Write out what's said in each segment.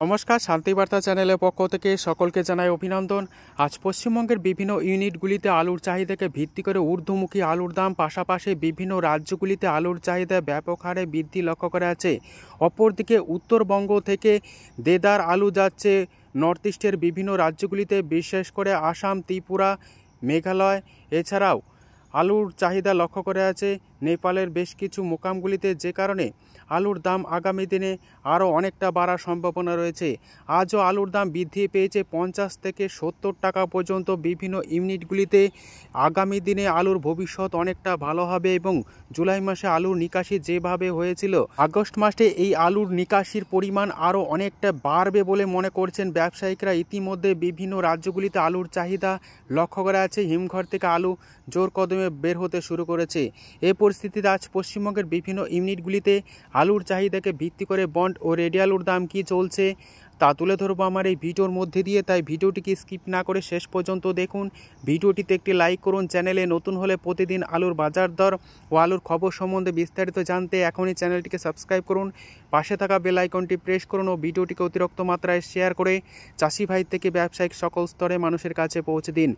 নমস্কার, শান্তিবার্তা চ্যানেলের পক্ষ থেকে সকলকে জানাই অভিনন্দন। আজ পশ্চিমবঙ্গের বিভিন্ন ইউনিটগুলিতে আলুর চাহিদাকে ভিত্তি করে ঊর্ধ্বমুখী আলুর দাম, পাশাপাশি বিভিন্ন রাজ্যগুলিতে আলুর চাহিদা ব্যাপক হারে বৃদ্ধি লক্ষ্য করা আছে। অপরদিকে উত্তরবঙ্গ থেকে দেদার আলু যাচ্ছে নর্থ ইস্টের বিভিন্ন রাজ্যগুলিতে, বিশেষ করে আসাম, ত্রিপুরা, মেঘালয়। এছাড়াও আলুর চাহিদা লক্ষ্য করা আছে নেপালের বেশ কিছু মোকামগুলিতে, যে কারণে আলুর দাম আগামী দিনে আরও অনেকটা বাড়ার সম্ভাবনা রয়েছে। আজও আলুর দাম বৃদ্ধি পেয়েছে 50 থেকে 70 টাকা পর্যন্ত বিভিন্ন ইউনিটগুলিতে। আগামী দিনে আলুর ভবিষ্যৎ অনেকটা ভালো হবে এবং জুলাই মাসে আলুর নিকাশি যেভাবে হয়েছিল, আগস্ট মাসে এই আলুর নিকাশির পরিমাণ আরও অনেকটা বাড়বে বলে মনে করছেন ব্যবসায়িকরা। ইতিমধ্যে বিভিন্ন রাজ্যগুলিতে আলুর চাহিদা লক্ষ্য করা আছে, হিমঘর থেকে আলু জোর কদমে বের হতে শুরু করেছে। এই পরিস্থিতিতে আজ পশ্চিমবঙ্গের বিভিন্ন ইউনিটগুলিতে আলুর চাহিদাকে ভিত্তি করে বন্ড ও রেডি আলুর দাম কী চলছে তা তুলে ধরবো আমার এই ভিডিওর মধ্যে দিয়ে, তাই ভিডিওটিকে স্কিপ না করে শেষ পর্যন্ত দেখুন। ভিডিওটিতে একটি লাইক করুন। চ্যানেলে নতুন হলে প্রতিদিন আলুর বাজার দর ও আলুর খবর সম্বন্ধে বিস্তারিত জানতে এখনই চ্যানেলটিকে সাবস্ক্রাইব করুন, পাশে থাকা বেল আইকনটি প্রেস করুন ও ভিডিওটিকে অতিরিক্ত মাত্রায় শেয়ার করে চাষি ভাই থেকে ব্যবসায়িক সকল স্তরে মানুষের কাছে পৌঁছে দিন।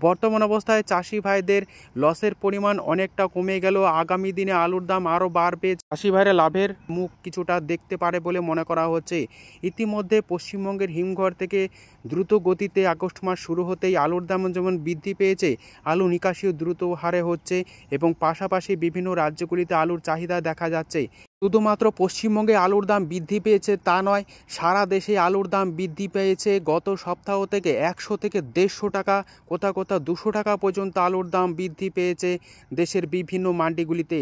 বর্তমান অবস্থায় চাষি ভাইদের লসের পরিমাণ অনেকটা কমে গেল। আগামী দিনে আলুর দাম আরও বাড়বে, চাষি ভাইরা লাভের মুখ কিছুটা দেখতে পারে বলে মনে করা হচ্ছে। ইতিমধ্যে পশ্চিমবঙ্গের হিমঘর থেকে দ্রুত গতিতে আগস্ট মাস শুরু হতেই আলুর দাম যেমন বৃদ্ধি পেয়েছে, আলু নিকাশিও দ্রুত হারে হচ্ছে এবং পাশাপাশি বিভিন্ন রাজ্যগুলিতে আলুর চাহিদা দেখা যাচ্ছে। শুধুমাত্র পশ্চিমবঙ্গে আলুর দাম বৃদ্ধি পেয়েছে তা নয়, সারা দেশে আলুর দাম বৃদ্ধি পেয়েছে। গত সপ্তাহ থেকে 100 থেকে 150 টাকা, কোথাও কোথাও 200 টাকা পর্যন্ত আলুর দাম বৃদ্ধি পেয়েছে দেশের বিভিন্ন মান্ডিগুলিতে।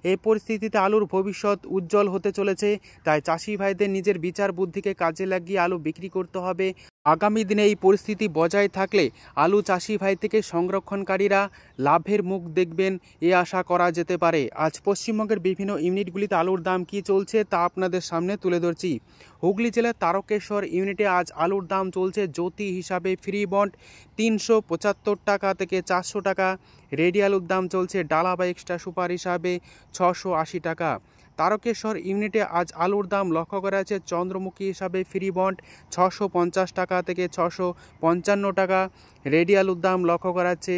এই পরিস্থিতিতে আলুর ভবিষ্যৎ উজ্জ্বল হতে চলেছে, তাই চাষি ভাইদের নিজের বিচার বুদ্ধিকে কাজে লাগিয়ে আলু বিক্রি করতে হবে। আগামী দিনে এই পরিস্থিতি বজায় থাকলে আলু চাষি ভাই থেকে সংরক্ষণকারীরা লাভের মুখ দেখবেন, এ আশা করা যেতে পারে। আজ পশ্চিমবঙ্গের বিভিন্ন ইউনিটগুলিতে আলুর দাম কী চলছে তা আপনাদের সামনে তুলে ধরছি। হুগলি জেলার তারকেশ্বর ইউনিটে আজ আলুর দাম চলছে জ্যোতি হিসাবে ফ্রি বন্ড 375 টাকা থেকে 400 টাকা। রেডি আলুর দাম চলছে ডালা বা এক্সট্রা সুপার হিসাবে 680 টাকা। তারকেশ্বর ইউনিটে আজ আলুর দাম লক্ষ্য করা আছে চন্দ্রমুখী হিসাবে ফ্রি বন্ড 650 টাকা থেকে 655 টাকা। রেডি আলুর দাম লক্ষ্য করা আছে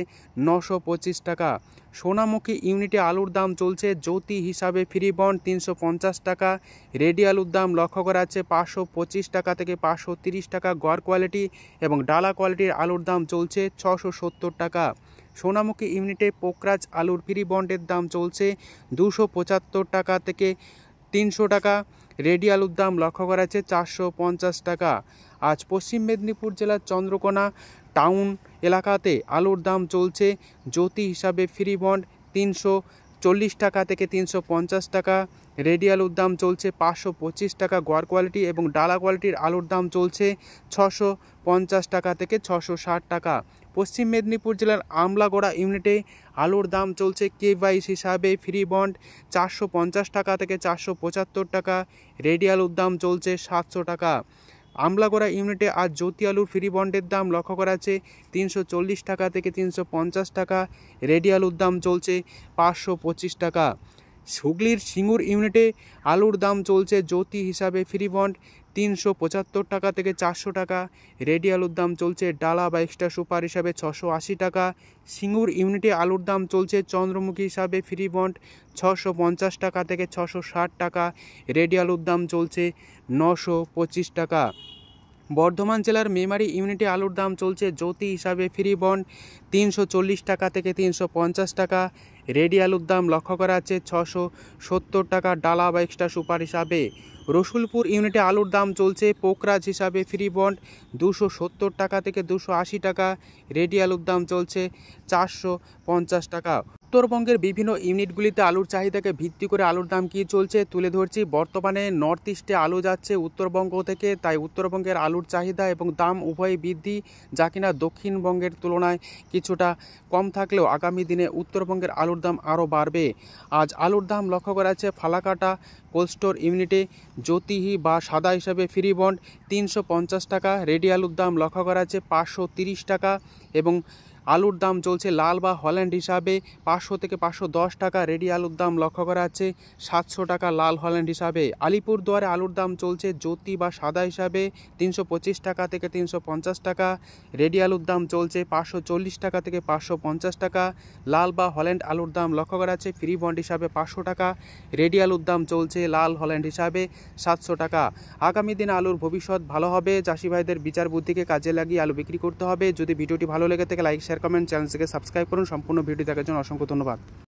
925 টাকা। সোনামুখী ইউনিটে আলুর দাম চলছে জ্যোতি হিসাবে ফ্রি বন্ড 350 টাকা। রেডি আলুর দাম লক্ষ্য করা আছে 525 টাকা থেকে 530 টাকা গড় কোয়ালিটি, এবং ডালা কোয়ালিটির আলুর দাম চলছে 670 টাকা। সোনামুখী ইউনিটে পোকরাজ আলুর ফ্রি বন্ডের দাম চলছে 275 টাকা থেকে 300 টাকা। রেডি আলুর দাম লক্ষ্য করা আছে 450 টাকা। আজ পশ্চিম মেদিনীপুর জেলার চন্দ্রকোনা টাউন এলাকাতে আলুর দাম চলছে জ্যোতি হিসাবে ফ্রি বন্ড 340 টাকা থেকে 350 টাকা। রেডি আলুর দাম চলছে 525 টাকা গড় কোয়ালিটি, এবং ডালা কোয়ালিটির আলুর দাম চলছে 650 টাকা থেকে 660 টাকা। পশ্চিম মেদিনীপুর জেলার আমলাগোড়া ইউনিটে আলুর দাম চলছে কে22 হিসাবে ফ্রি বন্ড 450 টাকা থেকে 475 টাকা। রেডি আলুর দাম চলছে 700 টাকা। আমলাগোড়া ইউনিটে আজ জ্যোতি আলুর ফ্রি বন্ডের দাম লক্ষ্য করা আছে 340 টাকা থেকে 350 টাকা। রেডি আলুর দাম চলছে 525 টাকা। হুগলির সিঙ্গুর ইউনিটে আলুর দাম চলছে জ্যোতি হিসাবে ফ্রি বন্ড 375 টাকা থেকে 400 টাকা। রেডি আলুর দাম চলছে ডালা বা এক্সট্রা সুপার হিসাবে 680 টাকা। সিঙ্গুর ইউনিটে আলুর দাম চলছে চন্দ্রমুখী হিসাবে ফ্রি বন্ড 650 টাকা থেকে 660 টাকা। রেডি আলুর দাম চলছে 925 টাকা। বর্ধমান জেলার মেমারি ইউনিটে আলুর দাম চলছে জ্যোতি হিসাবে ফ্রি বন্ড 340 টাকা থেকে 350 টাকা। রেডি আলুর দাম লক্ষ্য করা আছে 670 টাকা ডালা বা এক্সট্রা সুপার হিসাবে। রসুলপুর ইউনিটে আলুর দাম চলছে পোকরাজ হিসাবে ফ্রি বন্ড 270 টাকা থেকে 280 টাকা। রেডি আলুর দাম চলছে 450 টাকা। উত্তরবঙ্গের বিভিন্ন ইউনিটগুলিতে আলুর চাহিদাকে ভিত্তি করে আলুর দাম কী চলছে তুলে ধরছি। বর্তমানে নর্থ ইস্টে আলু যাচ্ছে উত্তরবঙ্গ থেকে, তাই উত্তরবঙ্গের আলুর চাহিদা এবং দাম উভয়ই বৃদ্ধি, যা কিনা দক্ষিণবঙ্গের তুলনায় কিছুটা কম থাকলেও আগামী দিনে উত্তরবঙ্গের আলুর দাম আরও বাড়বে। আজ আলুর দাম লক্ষ্য করা আছে ফালাকাটা কোল্ড স্টোর ইউনিটে জ্যোতিহি বা সাদা হিসাবে ফ্রি বন্ড 350 টাকা। রেডি আলুর দাম লক্ষ্য করা আছে 530 টাকা, এবং আলুর দাম চলছে লাল বা হল্যান্ড হিসাবে 500 থেকে 510 টাকা। রেডি আলুর দাম লক্ষ্য করা যাচ্ছে 700 টাকা লাল হল্যান্ড হিসাবে। আলিপুরদুয়ারে আলুর দাম চলছে জ্যোতি বা সাদা হিসাবে 325 টাকা থেকে 350 টাকা। রেডি আলুর দাম চলছে 540 টাকা থেকে 550 টাকা। লাল বা হল্যান্ড আলুর দাম লক্ষ্য করা যাচ্ছে ফ্রি বন্ড হিসাবে 500 টাকা। রেডি আলুর দাম চলছে লাল হল্যান্ড হিসাবে 700 টাকা। আগামী দিনে আলুর ভবিষ্যৎ ভালো হবে। চাষি ভাইদের বিচার বুদ্ধিকে কাজে লাগিয়ে আলু বিক্রি করতে হবে। যদি ভিডিওটি ভালো লেগে থাকে লাইক শেয়ার কমেন্ট, চ্যানেলটিকে সাবস্ক্রাইব করুন। সম্পূর্ণ ভিডিও দেখার জন্য অসংখ্য ধন্যবাদ।